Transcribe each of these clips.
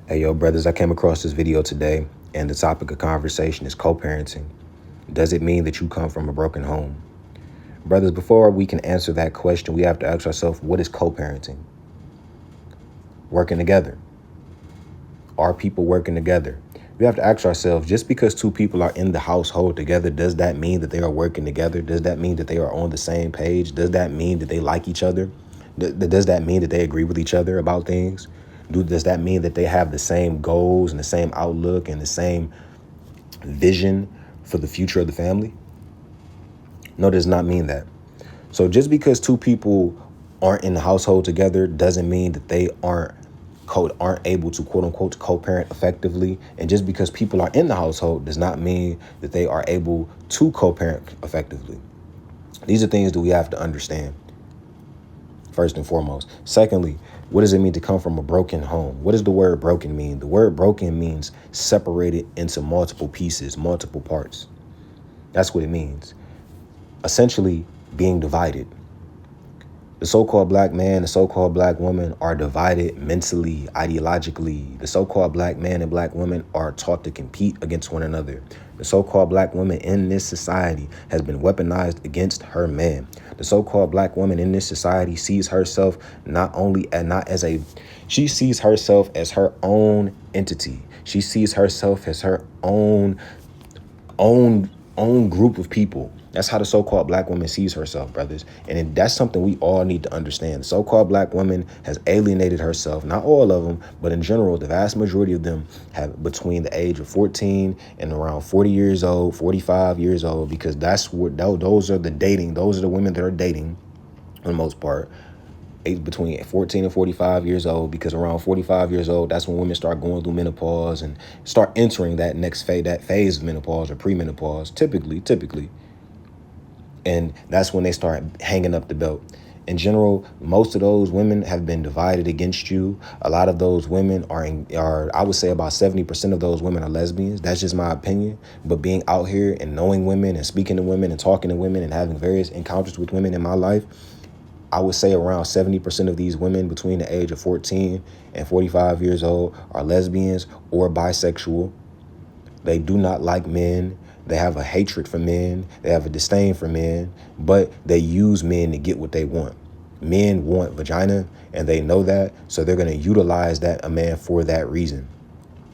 Hey, yo, brothers, I came across this video today, and the topic of conversation is co-parenting. Does it mean that you come from a broken home? Brothers, before we can answer that question, we have to ask ourselves, what is co-parenting? Working together. Are people working together? We have to ask ourselves, just because two people are in the household together, does that mean that they are working together? Does that mean that they are on the same page? Does that mean that they like each other? Does that mean that they agree with each other about things? Does that mean that they have the same goals and the same outlook and the same vision for the future of the family? No, it does not mean that. So just because two people aren't in the household together doesn't mean that they aren't able to quote unquote co-parent effectively. And just because people are in the household does not mean that they are able to co-parent effectively. These are things that we have to understand, first and foremost. Secondly, what does it mean to come from a broken home? What does the word broken mean? The word broken means separated into multiple pieces, multiple parts. That's what it means. Essentially being divided. The so-called black man, the so-called black woman are divided mentally, ideologically. The so-called black man and black woman are taught to compete against one another. The so-called black woman in this society has been weaponized against her man. The so-called black woman in this society sees herself she sees herself as her own entity. She sees herself as her own group of people. That's how the so-called black woman sees herself, brothers. And that's something we all need to understand. The so-called black woman has alienated herself. Not all of them, but in general, the vast majority of them have between the age of 14 and around 40 years old, 45 years old, because that's what those are the women that are dating for the most part. Between 14 and 45 years old, because around 45 years old, that's when women start going through menopause and start entering that next phase, that phase of menopause or premenopause, typically. And that's when they start hanging up the belt. In general, most of those women have been divided against you. A lot of those women are I would say about 70% of those women are lesbians. That's just my opinion. But being out here and knowing women and speaking to women and talking to women and having various encounters with women in my life, I would say around 70% of these women between the age of 14 and 45 years old are lesbians or bisexual. They do not like men. They have a hatred for men. They have a disdain for men, but they use men to get what they want. Men want vagina, and they know that, so they're going to utilize a man for that reason.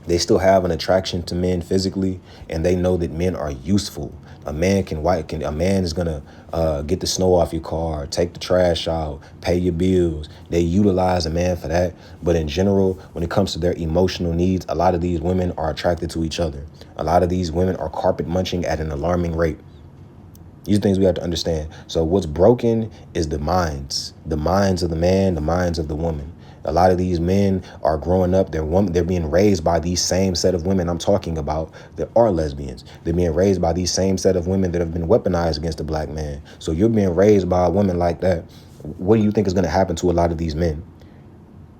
They still have an attraction to men physically, and they know that men are useful. A man is gonna get the snow off your car, take the trash out, pay your bills. They utilize a man for that. But in general, when it comes to their emotional needs, a lot of these women are attracted to each other. A lot of these women are carpet munching at an alarming rate. These are things we have to understand. So what's broken is the minds of the man, the minds of the woman. A lot of these men are growing up, they're being raised by these same set of women I'm talking about that are lesbians. They're being raised by these same set of women that have been weaponized against the black man. So you're being raised by a woman like that. What do you think is going to happen to a lot of these men?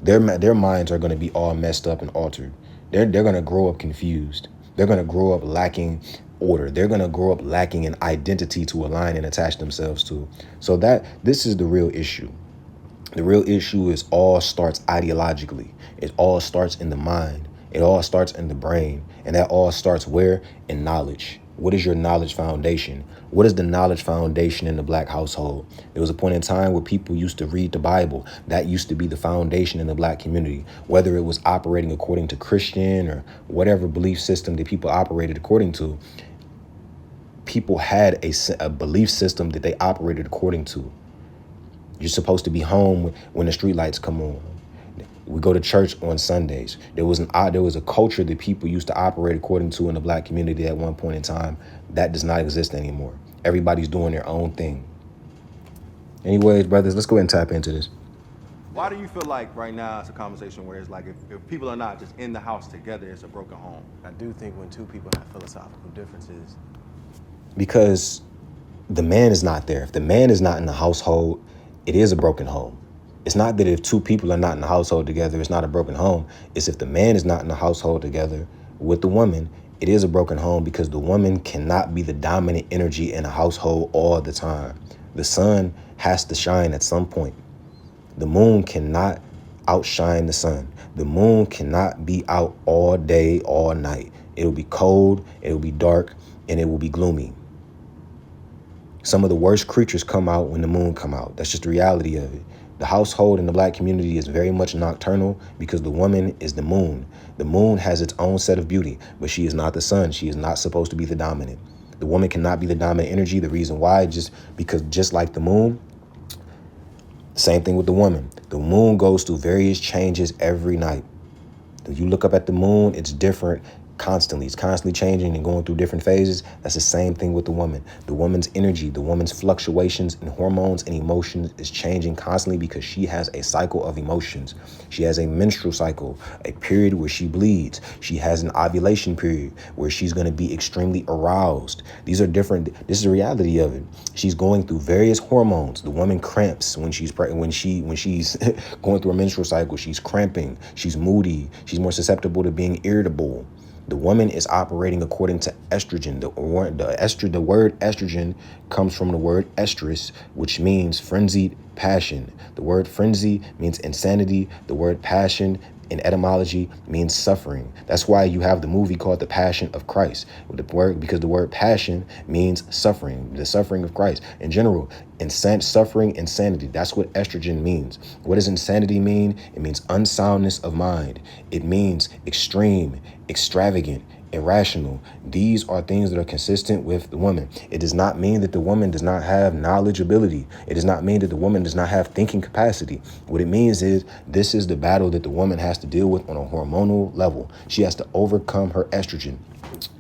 Their minds are going to be all messed up and altered. They're going to grow up confused. They're going to grow up lacking order. They're going to grow up lacking an identity to align and attach themselves to. So this is the real issue. The real issue is all starts ideologically. It all starts in the mind. It all starts in the brain. And that all starts where? In knowledge. What is your knowledge foundation? What is the knowledge foundation in the black household? There was a point in time where people used to read the Bible. That used to be the foundation in the black community, whether it was operating according to Christian or whatever belief system that people operated according to. People had a belief system that they operated according to. You're supposed to be home when the street lights come on. We go to church on Sundays. There was a culture that people used to operate according to in the black community at one point in time. That does not exist anymore. Everybody's doing their own thing. Anyways, brothers, let's go ahead and tap into this. Why do you feel like right now it's a conversation where it's like if people are not just in the house together, it's a broken home? I do think when two people have philosophical differences. Because the man is not there. If the man is not in the household, it is a broken home. It's not that if two people are not in the household together, it's not a broken home. It's if the man is not in the household together with the woman, it is a broken home, because the woman cannot be the dominant energy in a household all the time. The sun has to shine at some point. The moon cannot outshine the sun. The moon cannot be out all day, all night. It'll be cold, it'll be dark, and it will be gloomy. Some of the worst creatures come out when the moon come out. That's just the reality of it. The household in the black community is very much nocturnal because the woman is the moon. The moon has its own set of beauty, but she is not the sun. She is not supposed to be the dominant. The woman cannot be the dominant energy. The reason why, just like the moon, same thing with the woman. The moon goes through various changes every night. If you look up at the moon, it's different constantly. It's constantly changing and going through different phases. That's the same thing with the woman. The woman's energy, the woman's fluctuations and hormones and emotions is changing constantly because she has a cycle of emotions. She has a menstrual cycle, a period where she bleeds. She has an ovulation period where she's going to be extremely aroused. These are different. This is the reality of it. She's going through various hormones. The woman cramps when she's when she's going through a menstrual cycle. She's cramping. She's moody. She's more susceptible to being irritable. The woman is operating according to estrogen. The word estrogen comes from the word estrus, which means frenzied passion. The word frenzy means insanity. The word passion in etymology means suffering. That's why you have the movie called The Passion of Christ. Because the word passion means suffering, the suffering of Christ. In general, suffering, insanity. That's what estrogen means. What does insanity mean? It means unsoundness of mind. It means extreme, extravagant, irrational. These are things that are consistent with the woman. It does not mean that the woman does not have knowledge ability. It does not mean that the woman does not have thinking capacity. What it means is this is the battle that the woman has to deal with on a hormonal level. She has to overcome her estrogen.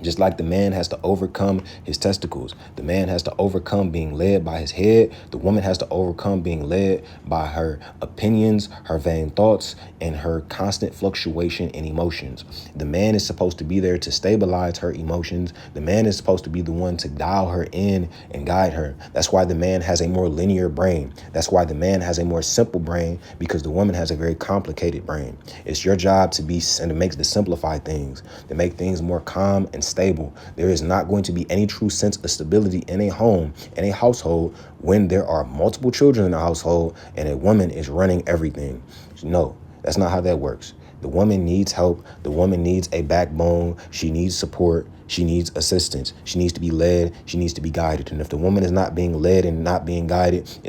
Just like the man has to overcome his testicles. The man has to overcome being led by his head. The woman has to overcome being led by her opinions, her vain thoughts, and her constant fluctuation in emotions. The man is supposed to be there to stabilize her emotions. The man is supposed to be the one to dial her in and guide her. That's why the man has a more linear brain. That's why the man has a more simple brain, because the woman has a very complicated brain. It's your job to simplify things, to make things more calm and stable. There is not going to be any true sense of stability in a home, in a household, when there are multiple children in the household and a woman is running everything. No, that's not how that works. The woman needs help. The woman needs a backbone. She needs support. She needs assistance. She needs to be led. She needs to be guided. And if the woman is not being led and not being guided, that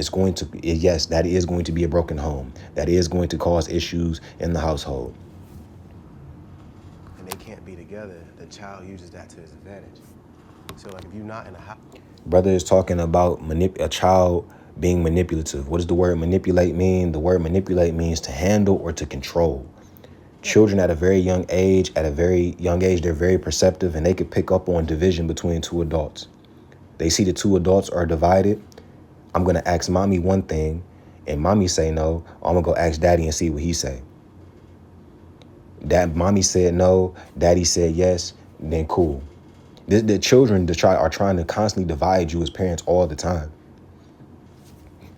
is going to be a broken home. That is going to cause issues in the household. And they can't be together. The child uses that to his advantage. So like if you're not in a house. Brother is talking about a child being manipulative. What does the word manipulate mean? The word manipulate means to handle or to control. Children at a very young age, they're very perceptive, and they could pick up on division between two adults. They see the two adults are divided. I'm going to ask mommy one thing, and mommy say no. I'm going to go ask daddy and see what he say. Mommy said no, daddy said yes, then cool. The children are trying to constantly divide you as parents all the time.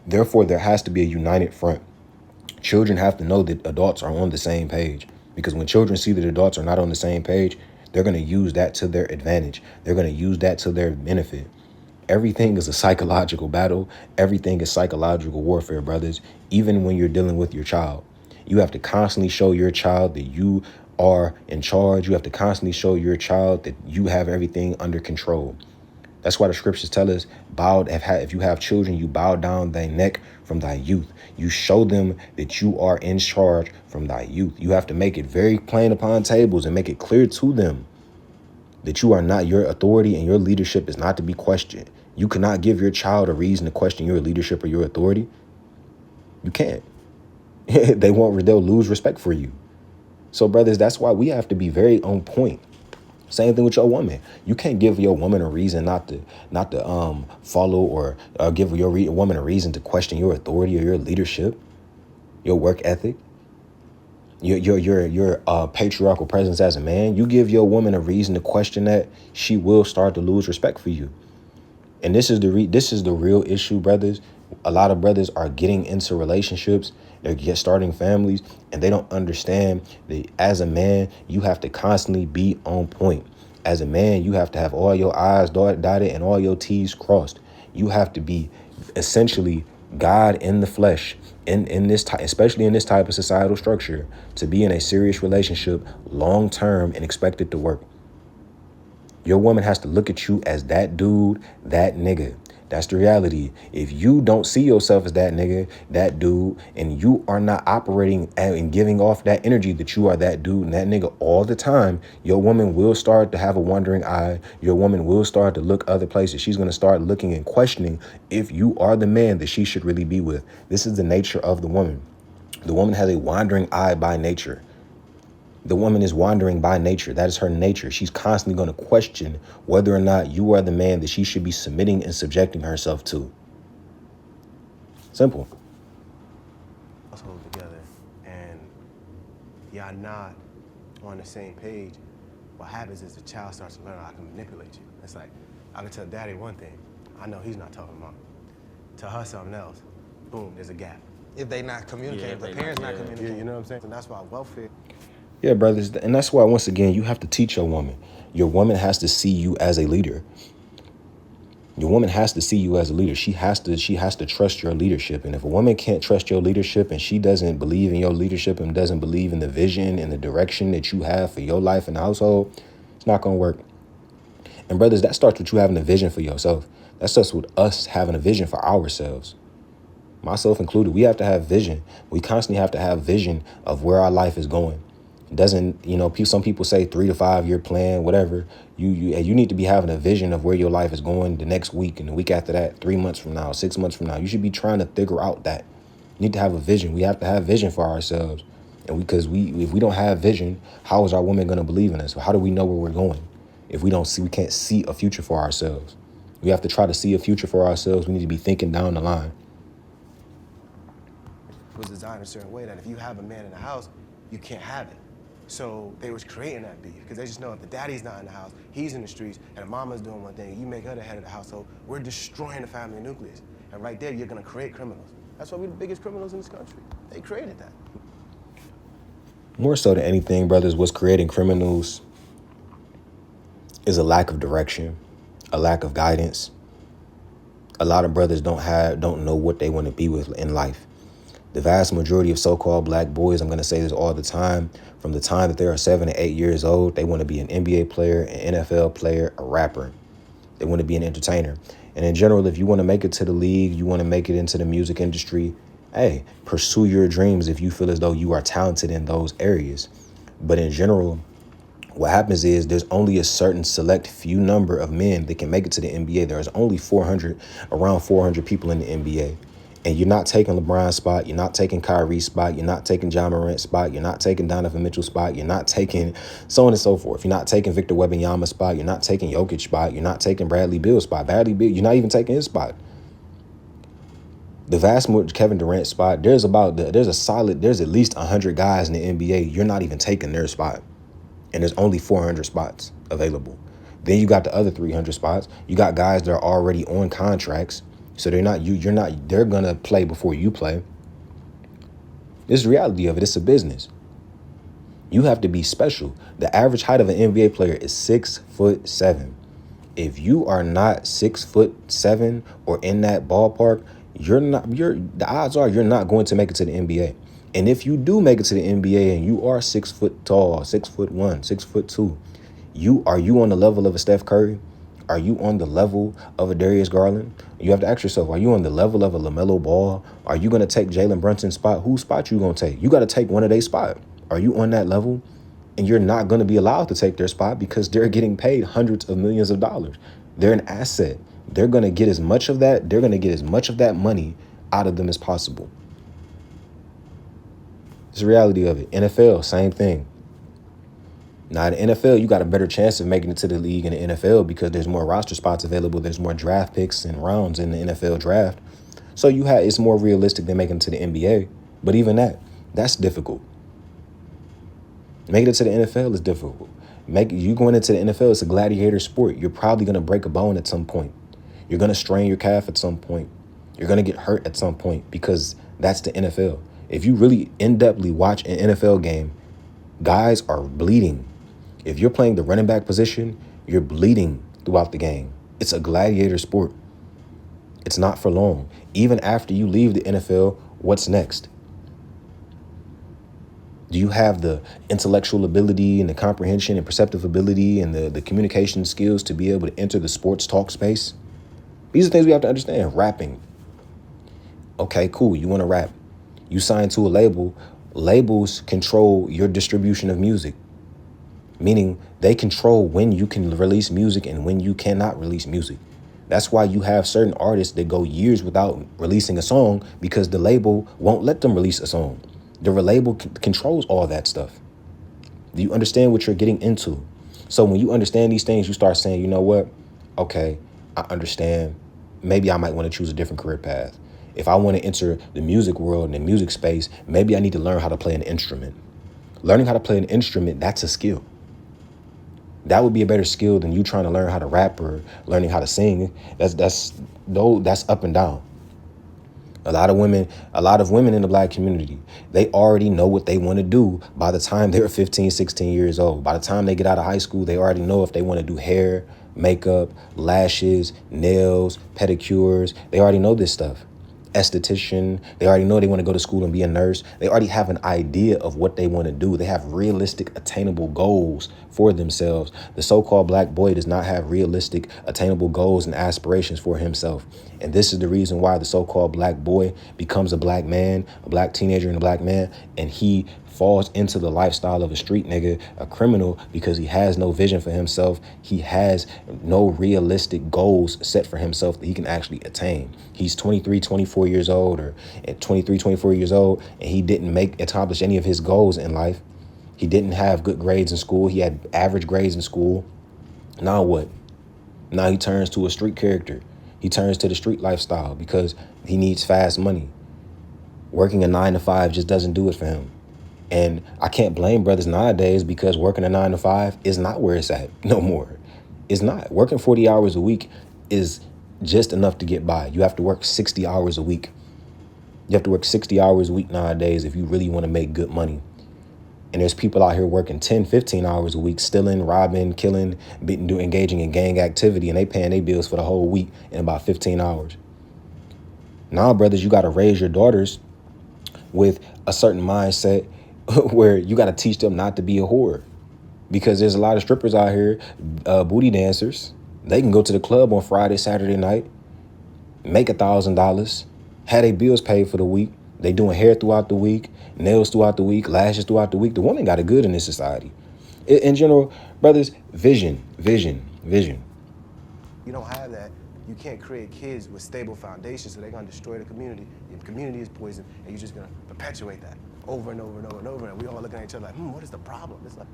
Therefore, there has to be a united front. Children have to know that adults are on the same page, because when children see that adults are not on the same page, they're going to use that to their advantage. They're going to use that to their benefit. Everything is a psychological battle. Everything is psychological warfare, brothers. Even when you're dealing with your child, you have to constantly show your child that you are in charge. You have to constantly show your child that you have everything under control. That's why the scriptures tell us, if you have children, you bow down thy neck from thy youth. You show them that you are in charge from thy youth. You have to make it very plain upon tables and make it clear to them that you are not, your authority and your leadership is not to be questioned. You cannot give your child a reason to question your leadership or your authority. You can't. They'll lose respect for you. So, brothers, that's why we have to be very on point. Same thing with your woman. You can't give your woman a reason not to follow or give your woman a reason to question your authority or your leadership, your work ethic, your patriarchal presence as a man. You give your woman a reason to question that, she will start to lose respect for you. And this is the real issue, brothers. A lot of brothers are getting into relationships, they're starting families, and they don't understand that as a man, you have to constantly be on point. As a man, you have to have all your I's dotted and all your T's crossed. You have to be essentially God in the flesh, in this type, especially in this type of societal structure, to be in a serious relationship long term and expect it to work. Your woman has to look at you as that dude, that nigga. That's the reality. If you don't see yourself as that nigga, that dude, and you are not operating and giving off that energy that you are that dude and that nigga all the time, your woman will start to have a wandering eye. Your woman will start to look other places. She's going to start looking and questioning if you are the man that she should really be with. This is the nature of the woman. The woman has a wandering eye by nature. The woman is wandering by nature. That is her nature. She's constantly going to question whether or not you are the man that she should be submitting and subjecting herself to. Simple. Household together, and y'all not on the same page, what happens is the child starts to learn how I can manipulate you. It's like, I can tell daddy one thing, I know he's not talking about. Tell her something else, boom, there's a gap. If they not communicating, Yeah, if the they parents not- not yeah. communicating. You know what I'm saying? And that's why welfare. Yeah, brothers. And that's why, once again, you have to teach your woman. Your woman has to see you as a leader. Your woman has to see you as a leader. She has to trust your leadership. And if a woman can't trust your leadership and she doesn't believe in your leadership and doesn't believe in the vision and the direction that you have for your life and household, it's not going to work. And brothers, that starts with you having a vision for yourself. That starts with us having a vision for ourselves. Myself included. We have to have vision. We constantly have to have vision of where our life is going. It doesn't, some people say 3 to 5 year plan, whatever. You need to be having a vision of where your life is going the next week and the week after that, 3 months from now, 6 months from now. You should be trying to figure out that. You need to have a vision. We have to have vision for ourselves. And if we don't have vision, how is our woman going to believe in us? How do we know where we're going if we can't see a future for ourselves? We have to try to see a future for ourselves. We need to be thinking down the line. Was designed a certain way that if you have a man in the house, you can't have it. So they was creating that beef because they just know if the daddy's not in the house, he's in the streets, and the mama's doing one thing, you make her the head of the household, we're destroying the family nucleus. And right there, you're gonna create criminals. That's why we're the biggest criminals in this country. They created that. More so than anything, brothers, what's creating criminals is a lack of direction, a lack of guidance. A lot of brothers don't know what they want to be with in life. The vast majority of so-called black boys, I'm going to say this all the time, from the time that they are 7 to 8 years old, they want to be an NBA player, an NFL player, a rapper. They want to be an entertainer. And in general, if you want to make it to the league, you want to make it into the music industry, hey, pursue your dreams if you feel as though you are talented in those areas. But in general, what happens is there's only a certain select few number of men that can make it to the NBA. There's only around 400 people in the NBA. And you're not taking LeBron's spot. You're not taking Kyrie's spot. You're not taking Ja Morant's spot. You're not taking Donovan Mitchell's spot. You're not taking so on and so forth. You're not taking Victor Wembanyama's spot. You're not taking Jokic's spot. You're not taking Bradley Beal's spot. You're not even taking his spot. The vast majority, Kevin Durant's spot, there's at least 100 guys in the NBA. You're not even taking their spot. And there's only 400 spots available. Then you got the other 300 spots. You got guys that are already on contracts. So they're going to play before you play. This is the reality of it. It's a business. You have to be special. The average height of an NBA player is 6'7". If you are not 6'7" or in that ballpark, the odds are you're not going to make it to the NBA. And if you do make it to the NBA and you are 6 foot tall, 6'1", 6'2", are you on the level of a Steph Curry? Are you on the level of a Darius Garland? You have to ask yourself, are you on the level of a LaMelo Ball? Are you going to take Jalen Brunson's spot? Whose spot you going to take? You got to take one of their spot. Are you on that level? And you're not going to be allowed to take their spot because they're getting paid hundreds of millions of dollars. They're an asset. They're going to get as much of that. They're going to get as much of that money out of them as possible. It's the reality of it. NFL, same thing. Now, in the NFL, you got a better chance of making it to the league in the NFL because there's more roster spots available. There's more draft picks and rounds in the NFL draft. So it's more realistic than making it to the NBA. But even that's difficult. Making it to the NFL is difficult. You going into the NFL, it's a gladiator sport. You're probably going to break a bone at some point. You're going to strain your calf at some point. You're going to get hurt at some point because that's the NFL. If you really in-depthly watch an NFL game, guys are bleeding. If you're playing the running back position, you're bleeding throughout the game. It's a gladiator sport. It's not for long. Even after you leave the NFL, what's next? Do you have the intellectual ability and the comprehension and perceptive ability and the communication skills to be able to enter the sports talk space? These are things we have to understand. Rapping. Okay, cool. You want to rap. You sign to a label. Labels control your distribution of music, meaning they control when you can release music and when you cannot release music. That's why you have certain artists that go years without releasing a song because the label won't let them release a song. The label controls all that stuff. Do you understand what you're getting into? So when you understand these things, you start saying, you know what? Okay, I understand. Maybe I might want to choose a different career path. If I want to enter the music world and the music space, maybe I need to learn how to play an instrument. Learning how to play an instrument, that's a skill. That would be a better skill than you trying to learn how to rap or learning how to sing. That's up and down. A lot of women in the Black community, they already know what they want to do by the time they're 15, 16 years old. By the time they get out of high school, they already know if they want to do hair, makeup, lashes, nails, pedicures. They already know this stuff. Esthetician. They already know they want to go to school and be a nurse. They already have an idea of what they want to do. They have realistic, attainable goals for themselves. The so-called Black boy does not have realistic, attainable goals and aspirations for himself. And this is the reason why the so-called Black boy becomes a Black man, a Black teenager and a Black man, and he falls into the lifestyle of a street nigga, a criminal, because he has no vision for himself. He has no realistic goals set for himself that he can actually attain. He's 23, 24 years old, or at 23, 24 years old, and he didn't accomplish any of his goals in life. He didn't have good grades in school. He had average grades in school. Now what? Now he turns to a street character. He turns to the street lifestyle because he needs fast money. Working a 9-to-5 just doesn't do it for him. And I can't blame brothers nowadays because working a 9-to-5 is not where it's at no more. It's not. Working 40 hours a week is just enough to get by. You have to work 60 hours a week. You have to work 60 hours a week nowadays if you really want to make good money. And there's people out here working 10, 15 hours a week, stealing, robbing, killing, engaging in gang activity, and they paying their bills for the whole week in about 15 hours. Now, brothers, you got to raise your daughters with a certain mindset where you got to teach them not to be a whore, because there's a lot of strippers out here, booty dancers. They can go to the club on Friday, Saturday night, make $1,000, have their bills paid for the week. They doing hair throughout the week, nails throughout the week, lashes throughout the week. The woman got it good in this society. In general, brothers, vision. You don't have that. You can't create kids with stable foundations, so they're gonna destroy the community. The community is poison, and you're just gonna perpetuate that over and over and over and over. And we all looking at each other like, what is the problem? It's like,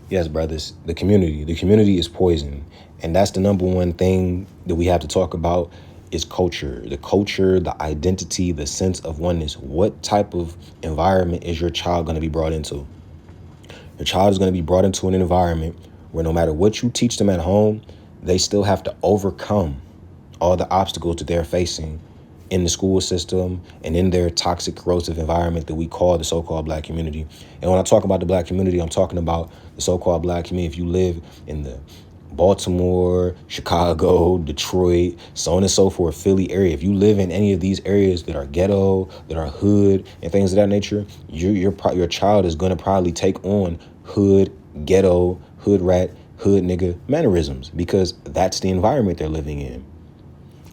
yes, brothers, the community is poison. And that's the number one thing that we have to talk about is culture, the identity, the sense of oneness. What type of environment is your child going to be brought into? Your child is going to be brought into an environment where no matter what you teach them at home, they still have to overcome all the obstacles that they're facing in the school system and in their toxic, corrosive environment that we call the so-called Black community. And when I talk about the Black community, I'm talking about the so-called Black community. If you live in the Baltimore, Chicago, Detroit, so on and so forth, Philly area, if you live in any of these areas that are ghetto, that are hood, and things of that nature, your child is going to probably take on hood, ghetto, hood rat, hood nigga mannerisms, because that's the environment they're living in.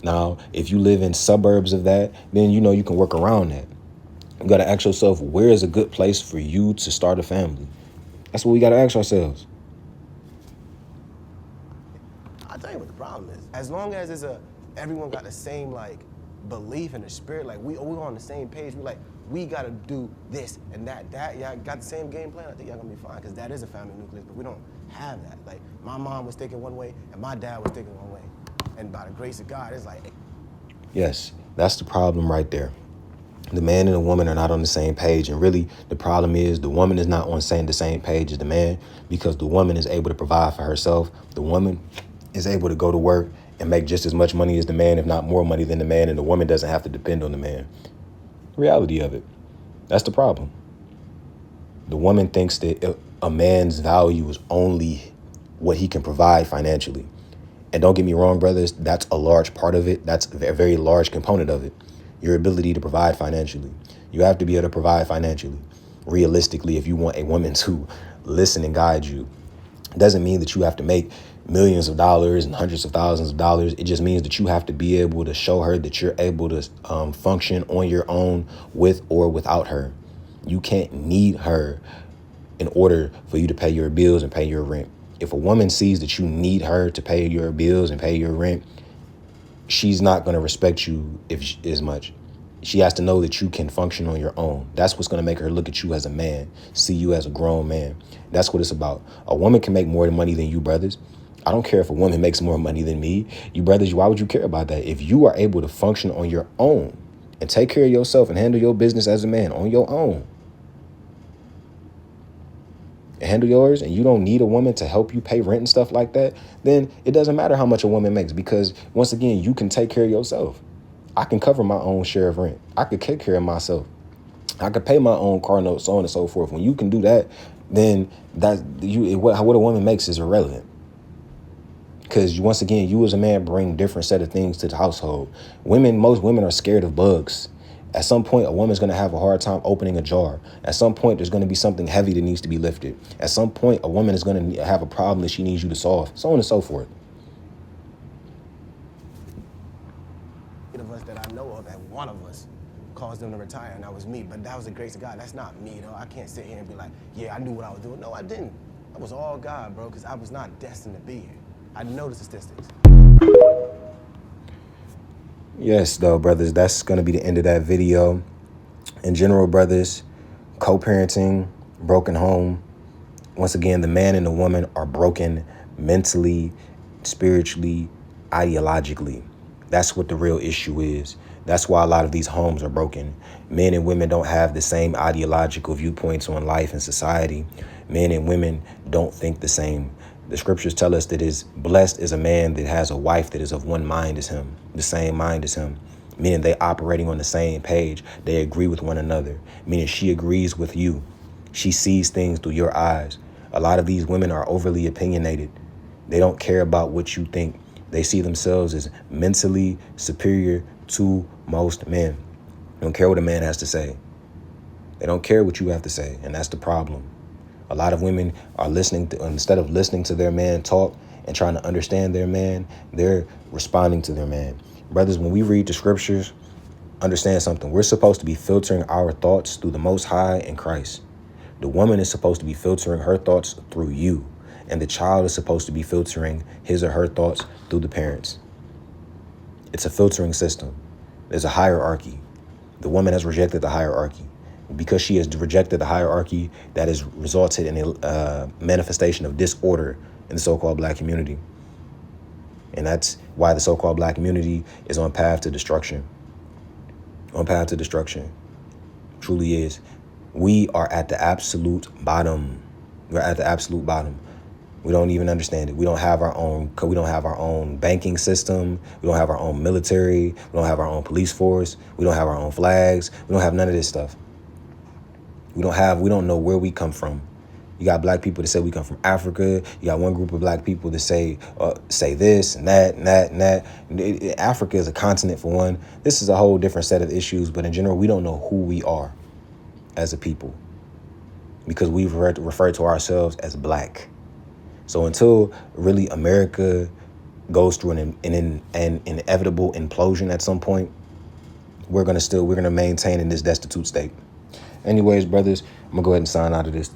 Now, if you live in suburbs of that, then you can work around that. You got to ask yourself, where is a good place for you to start a family? That's what we got to ask ourselves. I'll tell you what the problem is. As long as everyone got the same belief in the spirit, we on the same page. We gotta do this and that. Y'all got the same game plan. I think y'all gonna be fine, because that is a family nucleus. But we don't have that. My mom was thinking one way and my dad was thinking one way. And by the grace of God, it's yes, that's the problem right there. The man and the woman are not on the same page. And really, the problem is the woman is not on the same page as the man, because the woman is able to provide for herself. The woman is able to go to work and make just as much money as the man, if not more money than the man, and the woman doesn't have to depend on the man. Reality of it. That's the problem. The woman thinks that a man's value is only what he can provide financially. And don't get me wrong, brothers, that's a large part of it. That's a very large component of it. Your ability to provide financially. You have to be able to provide financially. Realistically, if you want a woman to listen and guide you, it doesn't mean that you have to make millions of dollars and hundreds of thousands of dollars. It just means that you have to be able to show her that you're able to function on your own with or without her. You can't need her in order for you to pay your bills and pay your rent. If a woman sees that you need her to pay your bills and pay your rent, she's not going to respect you as much. She has to know that you can function on your own. That's what's going to make her look at you as a man, see you as a grown man. That's what it's about. A woman can make more money than you, brothers. I don't care if a woman makes more money than me. You brothers, why would you care about that? If you are able to function on your own and take care of yourself and handle your business as a man on your own, and handle yours, and you don't need a woman to help you pay rent and stuff like that, then it doesn't matter how much a woman makes, because once again, you can take care of yourself. I can cover my own share of rent. I could take care of myself. I could pay my own car notes, so on and so forth. When you can do that, then what a woman makes is irrelevant. Because once again, you as a man bring different set of things to the household. Most women are scared of bugs. At some point, a woman's going to have a hard time opening a jar. At some point, there's going to be something heavy that needs to be lifted. At some point, a woman is going to have a problem that she needs you to solve, so on and so forth. Of us that I know of, and one of us caused them to retire, and that was me. But that was the grace of God. That's not me, though. I can't sit here and be like, yeah, I knew what I was doing. No, I didn't. That was all God, bro, because I was not destined to be here. I know the statistics. Yes, though, brothers, that's going to be the end of that video. In general, brothers, co-parenting, broken home. Once again, the man and the woman are broken mentally, spiritually, ideologically. That's what the real issue is. That's why a lot of these homes are broken. Men and women don't have the same ideological viewpoints on life and society. Men and women don't think the same. The scriptures tell us that blessed is a man that has a wife that is of one mind as him, the same mind as him, meaning they operating on the same page. They agree with one another, meaning she agrees with you. She sees things through your eyes. A lot of these women are overly opinionated. They don't care about what you think. They see themselves as mentally superior to most men. They don't care what a man has to say. They don't care what you have to say, and that's the problem. A lot of women are instead of listening to their man talk and trying to understand their man, they're responding to their man. Brothers, when we read the scriptures, understand something. We're supposed to be filtering our thoughts through the Most High and Christ. The woman is supposed to be filtering her thoughts through you, and the child is supposed to be filtering his or her thoughts through the parents. It's a filtering system. There's a hierarchy. The woman has rejected the hierarchy. Because she has rejected the hierarchy, that has resulted in a manifestation of disorder in the so-called black community. And that's why the so-called black community is on path to destruction. On path to destruction. Truly is. We are at the absolute bottom. We're at the absolute bottom. We don't even understand it. We don't have our own banking system. We don't have our own military. We don't have our own police force. We don't have our own flags. We don't have none of this stuff. We don't know where we come from. You got black people that say we come from Africa. You got one group of black people that say this and that and that and that. Africa is a continent for one. This is a whole different set of issues. But in general, we don't know who we are as a people because we refer to ourselves as black. So until really America goes through an inevitable implosion at some point, we're gonna maintain in this destitute state. Anyways, brothers, I'm gonna go ahead and sign out of this.